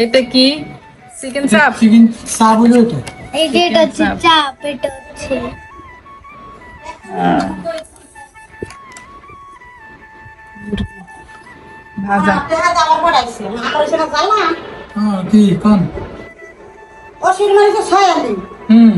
এটা কি চিকেন চাপ? চিকেন চাপ হলো এটা। এই যে এটা হচ্ছে চাপ, এটা হচ্ছে ভাজা। হ্যাঁ কি কোন হুম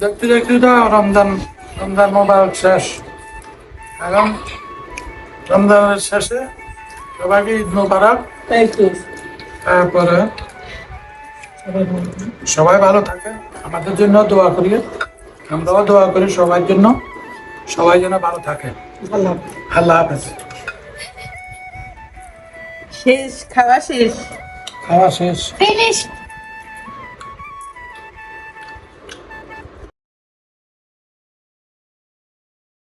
দেখতে দেখতে তো রমজান রমজান মোবারক শেষ। এখন রমজানের শেষে সবাইকে ঈদ মোবারক। তারপরে সবাই ভালো থাকে, আমাদের জন্য দোয়া করিয়ে, আমরাও দোয়া করি সবার জন্য, সবাই যেন ভালো থাকে। আল্লাহ হাফেজ। শেষ খাওয়া শেষ। খাওয়া শেষ। ফিনিশ।